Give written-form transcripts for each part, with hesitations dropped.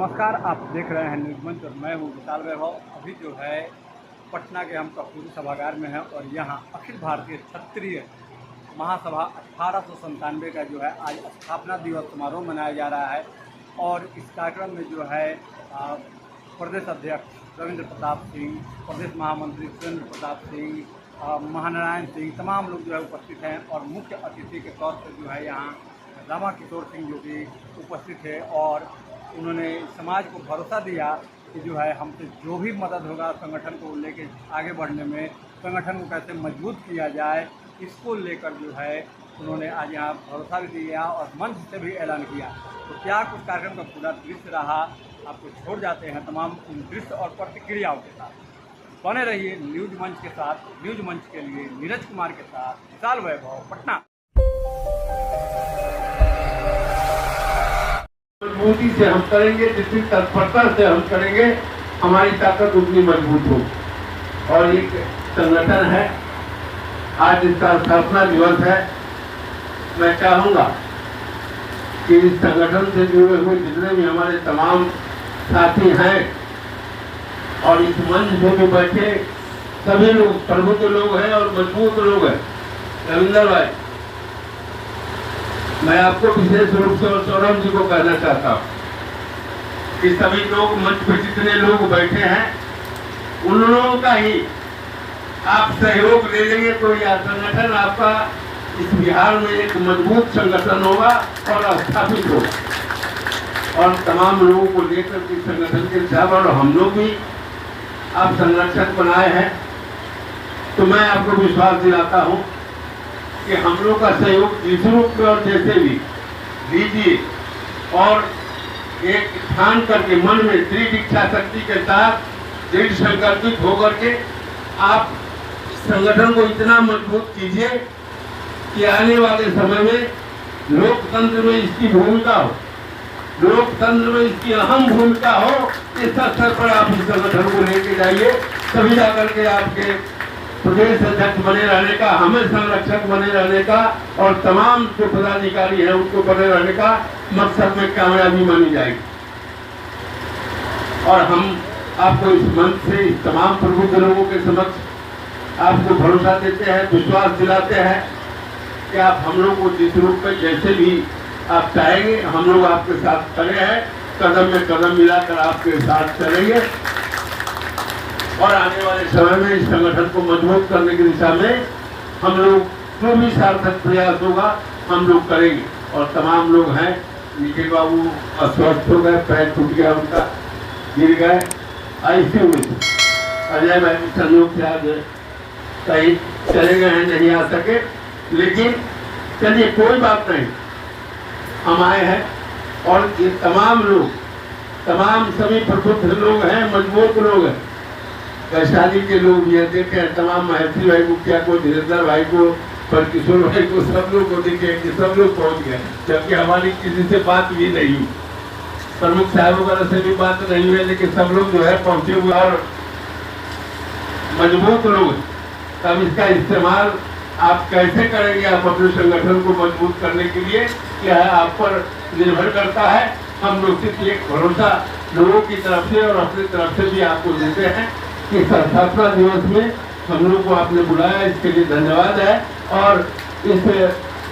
नमस्कार, आप देख रहे हैं न्यूज़ मंच और मैं हूँ विशाल वैभव। अभी जो है पटना के हम कस्तूरी सभागार में हैं और यहाँ अखिल भारतीय क्षत्रिय महासभा 1897 का जो है आज स्थापना दिवस समारोह मनाया जा रहा है। और इस कार्यक्रम में जो है प्रदेश अध्यक्ष रविंद्र प्रताप सिंह, प्रदेश महामंत्री सुरेंद्र प्रताप सिंह, महानारायण सिंह, तमाम लोग जो है उपस्थित हैं। और मुख्य अतिथि के तौर पर जो है यहाँ रामा किशोर सिंह जो कि उपस्थित है और उन्होंने समाज को भरोसा दिया कि जो है हमसे जो भी मदद होगा संगठन को लेकर आगे बढ़ने में, संगठन को कैसे मजबूत किया जाए, इसको लेकर जो है उन्होंने आज यहाँ भरोसा भी दिया और मंच से भी ऐलान किया। तो क्या कुछ कार्यक्रम का पूरा दृश्य रहा, आपको छोड़ जाते हैं तमाम उन दृश्य और प्रतिक्रियाओं के साथ। बने रहिए न्यूज़ मंच के साथ। न्यूज़ मंच के लिए नीरज कुमार के साथ विशाल वैभव, पटना। मजबूती से हम करेंगे, जितनी तत्परता से हम करेंगे हमारी ताकत उतनी मजबूत हो। और एक संगठन है, आज इसका स्थापना दिवस है। मैं चाहूँगा कि इस संगठन से जुड़े हुए जितने भी हमारे तमाम साथी हैं और इस मंच पे जो बैठे सभी लोग प्रबुद्ध लोग हैं और मजबूत लोग हैं। रविंदर भाई, मैं आपको विशेष रूप से और सौरभ जी को कहना चाहता हूँ कि सभी लोग मंच पर जितने लोग बैठे हैं उन लोगों का ही आप सहयोग ले लेंगे तो यह संगठन आपका इस बिहार में एक मजबूत संगठन होगा और स्थापित होगा। और तमाम लोगों को लेकर के संगठन के साथ और हम लोग भी आप संरक्षक बनाए हैं, तो मैं आपको विश्वास दिलाता हूँ कि हम लोग का सहयोग जिस रूप में और जैसे भी लीजिए और एक ठान करके मन में दृढ़ इच्छा शक्ति के साथ दृढ़ संकल्पित होकर के आप संगठन को इतना मजबूत कीजिए कि आने वाले समय में लोकतंत्र में इसकी भूमिका हो, लोकतंत्र में इसकी अहम भूमिका हो। इस स्तर पर आप इस संगठन को लेके जाइए, तभी जाकर के आपके प्रदेश अध्यक्ष बने रहने का, हमें संरक्षक बने रहने का और तमाम जो पदाधिकारी हैं उनको बने रहने का मकसद में कामयाबी मानी जाएगी। और हम आपको इस मंच से इस तमाम प्रबुद्ध लोगों के समक्ष आपको भरोसा देते हैं, विश्वास दिलाते हैं कि आप हम लोग को जिस रूप में जैसे भी आप चाहेंगे हम लोग आपके साथ खड़े हैं, कदम में कदम मिलाकर आपके साथ चलेंगे और आने वाले समय में इस संगठन को मजबूत करने की दिशा में हम लोग जो भी सार्थक प्रयास होगा हम लोग करेंगे। और तमाम लोग हैं, निखिल बाबू अस्वस्थ हो गए, पैर टूट गया उनका, गिर गए आईसीयू में। अजय भाई भी संयोग से आज कहीं चले गए हैं, नहीं आ सके, लेकिन चलिए कोई बात नहीं, हम आए हैं। और ये तमाम लोग, तमाम सभी प्रबुद्ध लोग हैं, मजबूत लोग हैं, वैशाली के लोग ये देखे हैं, तमाम महर्षि भाई मुखिया को, धीरेन्द्र भाई को, पर किशोर भाई को, सब लोग को देखे कि सब लोग पहुंच गए, जबकि हमारी किसी से बात भी नहीं हुई, प्रमुख साहब वगैरह से भी बात नहीं हुई, लेकिन सब लोग जो है पहुंचे हुए और मजबूत लोग। तब इसका इस्तेमाल आप कैसे करेंगे, आप अपने संगठन को मजबूत करने के लिए, यह आप पर निर्भर करता है। हम लोग सिर्फ एक भरोसा लोगों की तरफ से और अपनी तरफ से भी आपको देते हैं कि स्थापना दिवस में हम लोग को आपने बुलाया, इसके लिए धन्यवाद है। और इस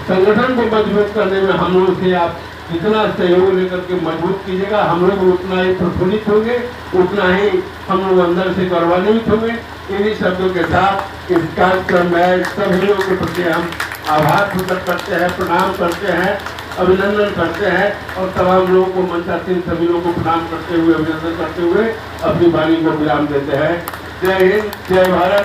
संगठन को मजबूत करने में हम लोग से आप जितना सहयोग लेकर के मजबूत कीजिएगा, हम लोग उतना ही प्रफुल्लित होंगे, उतना ही हम लोग अंदर से गौरवान्वित होंगे। इन्हीं शब्दों के साथ इस कार्यक्रम में सभी लोगों के प्रति हम आभार प्रकट करते हैं, प्रणाम करते हैं, अभिनंदन करते हैं और तमाम लोगों को मंचासीन सभी लोगों को प्रणाम करते हुए, अभिनंदन करते हुए अपनी वाणी को विराम देते हैं। जय हिंद, जय भारत।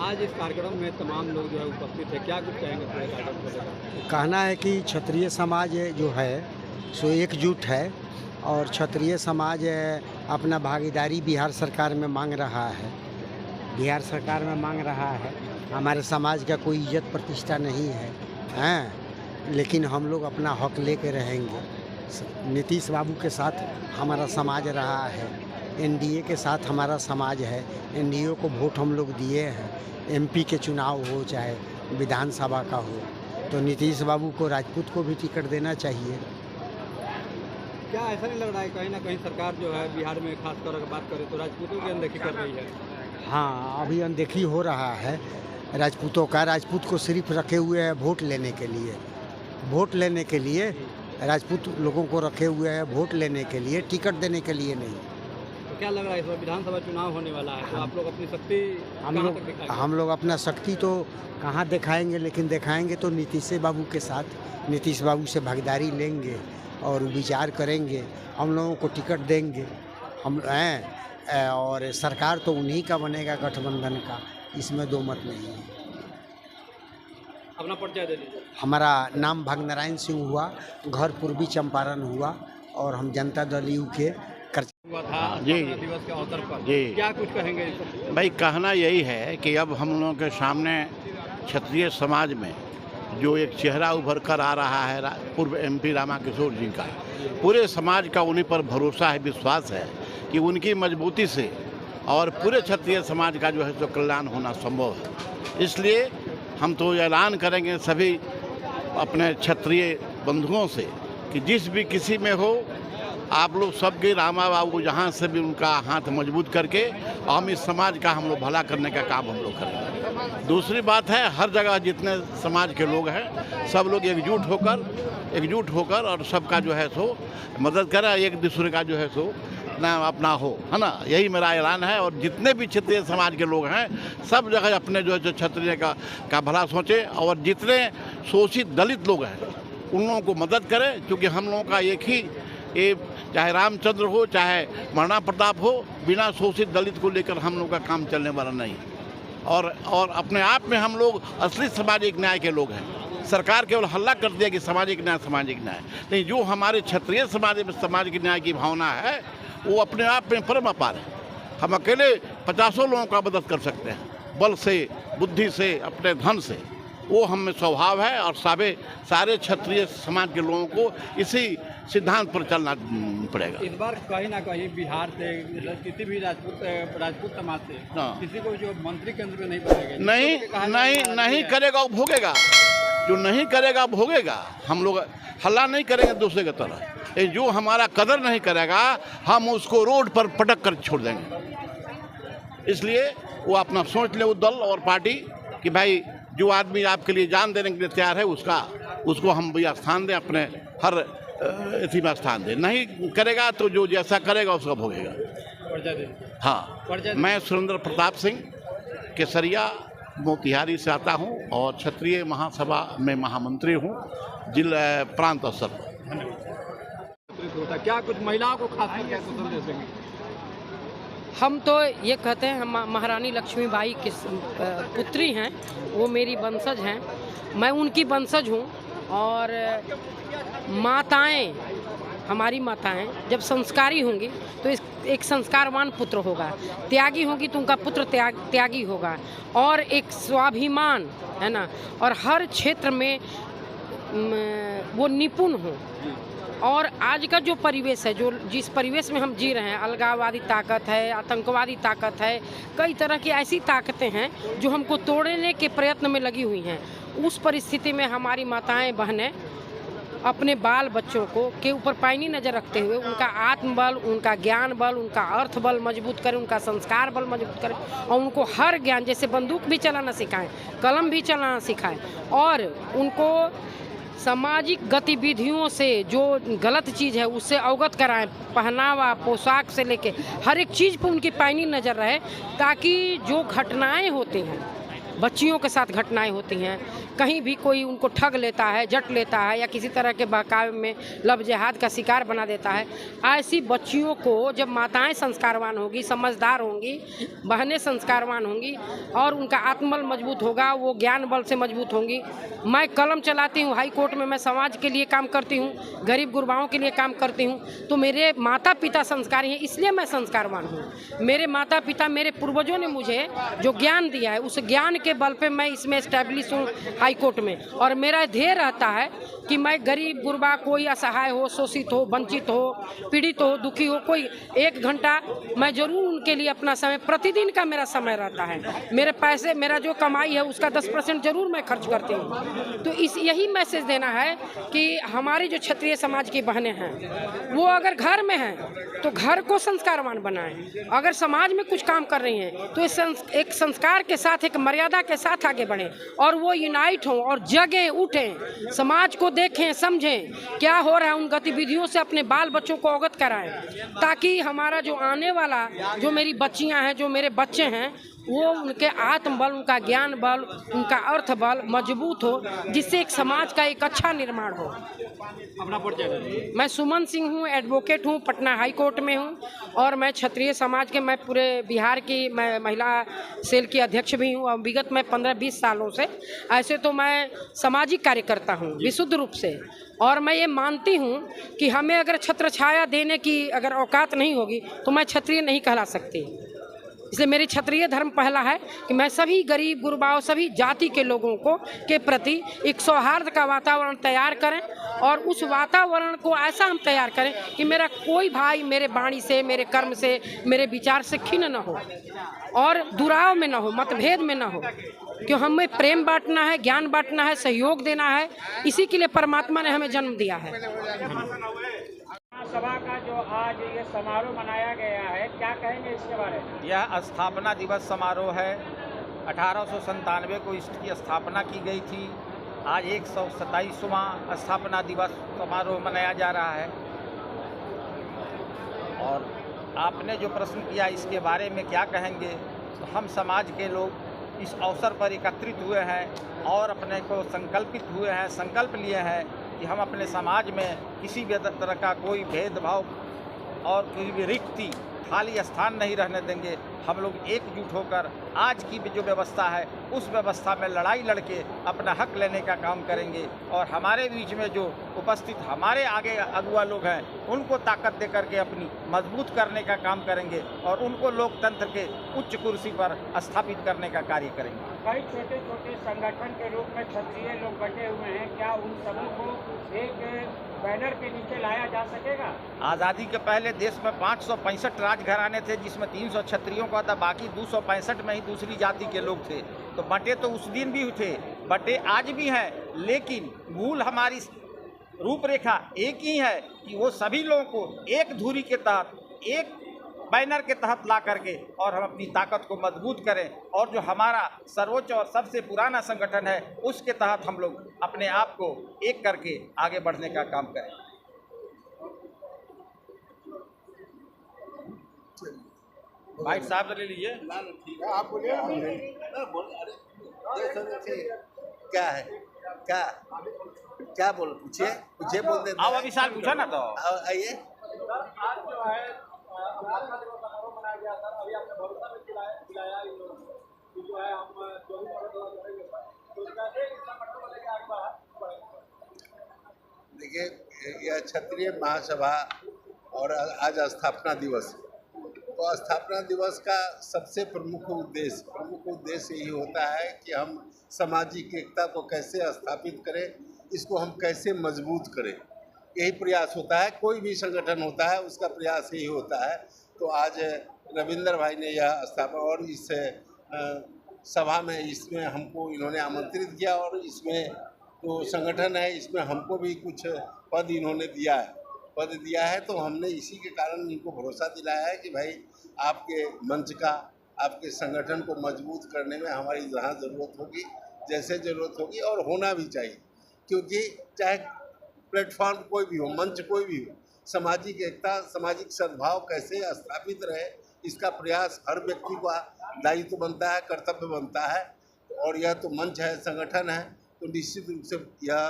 आज इस कार्यक्रम में तमाम लोग जो है उपस्थित है, क्या कुछ कहेंगे पूरे कार्यक्रम को लेकर? कहना है कि क्षत्रिय समाज जो है सो एकजुट है और क्षत्रिय समाज अपना भागीदारी बिहार सरकार में मांग रहा है, बिहार सरकार में मांग रहा है। हमारे समाज का कोई इज्जत प्रतिष्ठा नहीं है, हैं, लेकिन हम लोग अपना हक लेके रहेंगे। नीतीश बाबू के साथ हमारा समाज रहा है, एनडीए के साथ हमारा समाज है, एनडीए को वोट हम लोग दिए हैं। एमपी के चुनाव हो चाहे विधानसभा का हो, तो नीतीश बाबू को राजपूत को भी टिकट देना चाहिए। क्या ऐसा नहीं लग रहा है कहीं ना कहीं सरकार जो है बिहार में खासतौर अगर बात करें तो राजपूतों की अनदेखी कर रही है? हाँ, अभी अनदेखी हो रहा है राजपूतों का। राजपूत को सिर्फ रखे हुए हैं वोट लेने के लिए, वोट लेने के लिए राजपूत लोगों को रखे हुए हैं वोट लेने के लिए, टिकट देने के लिए नहीं। तो क्या लग रहा है इस बार विधानसभा चुनाव होने वाला है, तो आप लोग अपनी शक्ति कहाँ तक दिखाएंगे? हम लोग अपना शक्ति तो कहाँ दिखाएंगे, लेकिन दिखाएंगे तो नीतीश बाबू के साथ। नीतीश बाबू से भागीदारी लेंगे और विचार करेंगे, हम लोगों को टिकट देंगे हम हैं, और सरकार तो उन्हीं का बनेगा, गठबंधन का, इसमें दो मत नहीं है। अपना परिचय दे दीजिए। हमारा नाम भागनारायण सिंह हुआ, घर पूर्वी चंपारण हुआ, और हम जनता दल यू के हुआ था जी। स्थापना दिवस के अवसर पर जी। क्या कुछ कहेंगे इस पर? भाई कहना यही है कि अब हम लोगों के सामने क्षत्रिय समाज में जो एक चेहरा उभर कर आ रहा है पूर्व MP रामाकिशोर जी का, पूरे समाज का उन्हीं पर भरोसा है, विश्वास है कि उनकी मजबूती से और पूरे क्षत्रिय समाज का जो है सो कल्याण होना संभव है। इसलिए हम तो ऐलान करेंगे सभी अपने क्षत्रिय बंधुओं से कि जिस भी किसी में हो, आप लोग सबके रामा बाबू जहाँ से भी उनका हाथ मजबूत करके हम इस समाज का हम लोग भला करने का काम हम लोग करेंगे। दूसरी बात है, हर जगह जितने समाज के लोग हैं सब लोग एकजुट होकर और सबका जो है सो मदद करें, एक दूसरे का जो है सो ना अपना हो, है ना, यही मेरा ऐलान है। और जितने भी क्षत्रिय समाज के लोग हैं सब जगह अपने जो है क्षत्रिय का भला सोचें, और जितने शोषित दलित लोग हैं उन लोगों को मदद करें, क्योंकि हम लोगों का एक ही ये, चाहे रामचंद्र हो चाहे महाराणा प्रताप हो, बिना शोषित दलित को लेकर हम लोग का काम चलने वाला नहीं। और अपने आप में हम लोग असली सामाजिक न्याय के लोग हैं। सरकार केवल हल्ला कर दिया कि सामाजिक न्याय, नहीं, जो हमारे क्षत्रिय समाज में सामाजिक न्याय की भावना है वो अपने आप में परम अपार है। हम अकेले 50 लोगों का मदद कर सकते हैं, बल से, बुद्धि से, अपने धन से, वो हम में स्वभाव है। और सारे क्षत्रिय समाज के लोगों को इसी सिद्धांत पर चलना पड़ेगा। इस बार कहीं ना कहीं बिहार से किसी भी राजपूत समाज से किसी को जो मंत्री केंद्र में नहीं बनाएगा, नहीं करेगा वो भोगेगा, जो नहीं करेगा भोगेगा। हम लोग हल्ला नहीं करेंगे दूसरे की तरह, जो हमारा कदर नहीं करेगा हम उसको रोड पर पटक कर छोड़ देंगे। इसलिए वो अपना सोच ले, वो दल और पार्टी, कि भाई जो आदमी आपके लिए जान देने के लिए तैयार है उसको हम भी स्थान दें, अपने हर इसी में स्थान दें। नहीं करेगा तो जो जैसा करेगा उसका भोगेगा। हाँ, मैं सुरेंद्र प्रताप सिंह केसरिया मोतिहारी से आता हूँ और क्षत्रिय महासभा में महामंत्री हूँ जिला प्रांत स्तर पर। क्या कुछ महिलाओं को खास करके संदेश देंगे? हम तो ये कहते हैं, हम महारानी लक्ष्मीबाई की पुत्री हैं, वो मेरी वंशज हैं, मैं उनकी वंशज हूँ। और माताएं, हमारी माताएं जब संस्कारी होंगी तो एक संस्कारवान पुत्र होगा, त्यागी होगी तो उनका पुत्र त्यागी होगा, और एक स्वाभिमान है ना, और हर क्षेत्र में वो निपुण हो। और आज का जो परिवेश है, जो जिस परिवेश में हम जी रहे हैं, अलगाववादी ताकत है, आतंकवादी ताकत है, कई तरह की ऐसी ताकतें हैं जो हमको तोड़ने के प्रयत्न में लगी हुई हैं। उस परिस्थिति में हमारी माताएं बहनें अपने बाल बच्चों के ऊपर पैनी नज़र रखते हुए उनका आत्मबल, उनका ज्ञान बल, उनका अर्थ बल मजबूत करें, उनका संस्कार बल मजबूत करें, और उनको हर ज्ञान, जैसे बंदूक भी चलाना सिखाएं, कलम भी चलाना सिखाएं, और उनको सामाजिक गतिविधियों से जो गलत चीज़ है उससे अवगत कराएं, पहनावा पोशाक से लेके हर एक चीज़ पर उनकी पैनी नज़र रहे, ताकि जो घटनाएं होती हैं, बच्चियों के साथ घटनाएं होती हैं, कहीं भी कोई उनको ठग लेता है, जट लेता है, या किसी तरह के बहकावे में लब जिहाद का शिकार बना देता है, ऐसी बच्चियों को जब माताएं संस्कारवान होगी, समझदार होंगी, बहनें संस्कारवान होंगी, और उनका आत्मबल मजबूत होगा, वो ज्ञान बल से मजबूत होंगी। मैं कलम चलाती हूँ हाई कोर्ट में, मैं समाज के लिए काम करती हूँ, गरीब गुरबाओं के लिए काम करती हूँ, तो मेरे माता पिता संस्कारी हैं, इसलिए मैं संस्कारवान हूँ। मेरे माता पिता, मेरे पूर्वजों ने मुझे जो ज्ञान दिया है, उस ज्ञान के बल पे मैं इसमें एस्टैब्लिश हूँ हाई कोर्ट में, और मेरा ध्येय रहता है कि मैं गरीब गुरबा, कोई असहाय हो, शोषित हो, वंचित हो, पीड़ित हो, दुखी हो, कोई 1 घंटा मैं ज़रूर उनके लिए अपना समय, प्रतिदिन का मेरा समय रहता है। मेरे पैसे, मेरा जो कमाई है उसका 10% ज़रूर मैं खर्च करती हूँ। तो यही मैसेज देना है कि हमारी जो क्षत्रिय समाज की बहनें हैं वो अगर घर में हैं तो घर को संस्कारवान बनाएं। अगर समाज में कुछ काम कर रही हैं तो एक संस्कार के साथ, एक मर्यादा के साथ आगे बढ़ें और वो यूनाइट हों और जगें, उठें, समाज को देखें, समझें क्या हो रहा है, उन गतिविधियों से अपने बाल बच्चों को अवगत कराएं, ताकि हमारा जो आने वाला, जो मेरी बच्चियां हैं, जो मेरे बच्चे हैं, वो उनके आत्मबल, उनका ज्ञान बल, उनका अर्थ बल मजबूत हो, जिससे एक समाज का एक अच्छा निर्माण हो। अपना परिचय। मैं सुमन सिंह हूँ, एडवोकेट हूँ, पटना हाई कोर्ट में हूँ और मैं क्षत्रिय समाज के, मैं पूरे बिहार की मैं महिला सेल की अध्यक्ष भी हूँ और विगत में 15-20 सालों से, ऐसे तो मैं सामाजिक कार्यकर्ता हूँ विशुद्ध रूप से। और मैं ये मानती हूँ कि हमें अगर छत्र छाया देने की अगर औकात नहीं होगी तो मैं क्षत्रिय नहीं कहला सकती। इसलिए मेरी क्षत्रिय धर्म पहला है कि मैं सभी गरीब गुरबाओं, सभी जाति के लोगों को के प्रति एक सौहार्द का वातावरण तैयार करें और उस वातावरण को ऐसा हम तैयार करें कि मेरा कोई भाई मेरे वाणी से, मेरे कर्म से, मेरे विचार से खिन्न न हो और दुराव में न हो, मतभेद में न हो। क्यों हमें प्रेम बांटना है, ज्ञान बांटना है, सहयोग देना है, इसी के लिए परमात्मा ने हमें जन्म दिया है। सभा का जो आज ये समारोह मनाया गया है, क्या कहेंगे इसके बारे में? यह स्थापना दिवस समारोह है। 1897 को इसकी स्थापना की गई थी। आज 127वां स्थापना दिवस समारोह मनाया जा रहा है। और आपने जो प्रश्न किया इसके बारे में क्या कहेंगे, तो हम समाज के लोग इस अवसर पर एकत्रित हुए हैं और अपने को संकल्पित हुए हैं, संकल्प लिए हैं कि हम अपने समाज में किसी भी तरह का कोई भेदभाव और कोई भी रिक्ति, खाली स्थान नहीं रहने देंगे। हम लोग एकजुट होकर आज की जो व्यवस्था है उस व्यवस्था में लड़ाई लड़के अपना हक लेने का काम करेंगे और हमारे बीच में जो उपस्थित हमारे आगे अगुआ लोग हैं उनको ताकत दे करके अपनी मजबूत करने का काम करेंगे और उनको लोकतंत्र के उच्च कुर्सी पर स्थापित करने का कार्य करेंगे। कई छोटे छोटे संगठन के रूप में क्षत्रिय लोग बटे हुए हैं, क्या उन सबों को एक बैनर के नीचे लाया जा सकेगा? आज़ादी के पहले देश में 565 राजघराने थे, जिसमें 300 क्षत्रियों का था, बाकी 265 में ही दूसरी जाति के लोग थे। तो बटे तो उस दिन भी थे, बटे आज भी हैं, लेकिन मूल हमारी रूपरेखा एक ही है कि वो सभी लोगों को एक धुरी के तहत, एक बैनर के तहत ला करके और हम अपनी ताकत को मजबूत करें और जो हमारा सर्वोच्च और सबसे पुराना संगठन है उसके तहत हम लोग अपने आप को एक करके आगे बढ़ने का काम करें। भाई साहब ले लीजिए। आप बोलिए। क्या है, क्या क्या बोल, पूछिए बोल देते। आप अभी साल पूछा ना, तो आइए। देखिए, यह क्षत्रिय महासभा और आज स्थापना दिवस, तो स्थापना दिवस का सबसे प्रमुख उद्देश्य यही होता है कि हम सामाजिक एकता को कैसे स्थापित करें, इसको हम कैसे मजबूत करें, यही प्रयास होता है। कोई भी संगठन होता है उसका प्रयास यही होता है। तो आज रविंदर भाई ने यह स्थापना और इस सभा में इसमें हमको इन्होंने आमंत्रित किया और इसमें जो संगठन है इसमें हमको भी कुछ पद इन्होंने दिया है। तो हमने इसी के कारण इनको भरोसा दिलाया है कि भाई आपके मंच का, आपके संगठन को मजबूत करने में हमारी जहाँ ज़रूरत होगी, जैसे ज़रूरत होगी और होना भी चाहिए, क्योंकि चाहे प्लेटफॉर्म कोई भी हो, मंच कोई भी हो, सामाजिक एकता, सामाजिक सद्भाव कैसे स्थापित रहे, इसका प्रयास हर व्यक्ति का दायित्व बनता है, कर्तव्य बनता है। और यह तो मंच है, संगठन है, तो निश्चित रूप से यह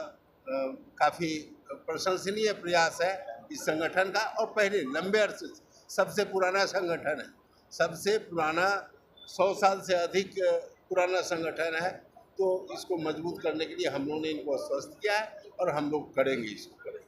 काफ़ी प्रशंसनीय प्रयास है इस संगठन का। और पहले लंबे अरसे सबसे पुराना संगठन है, सबसे पुराना 100 साल से अधिक पुराना संगठन है। तो इसको मजबूत करने के लिए हम लोगों ने इनको आश्वस्त किया है और हम लोग करेंगे, इसको करेंगे।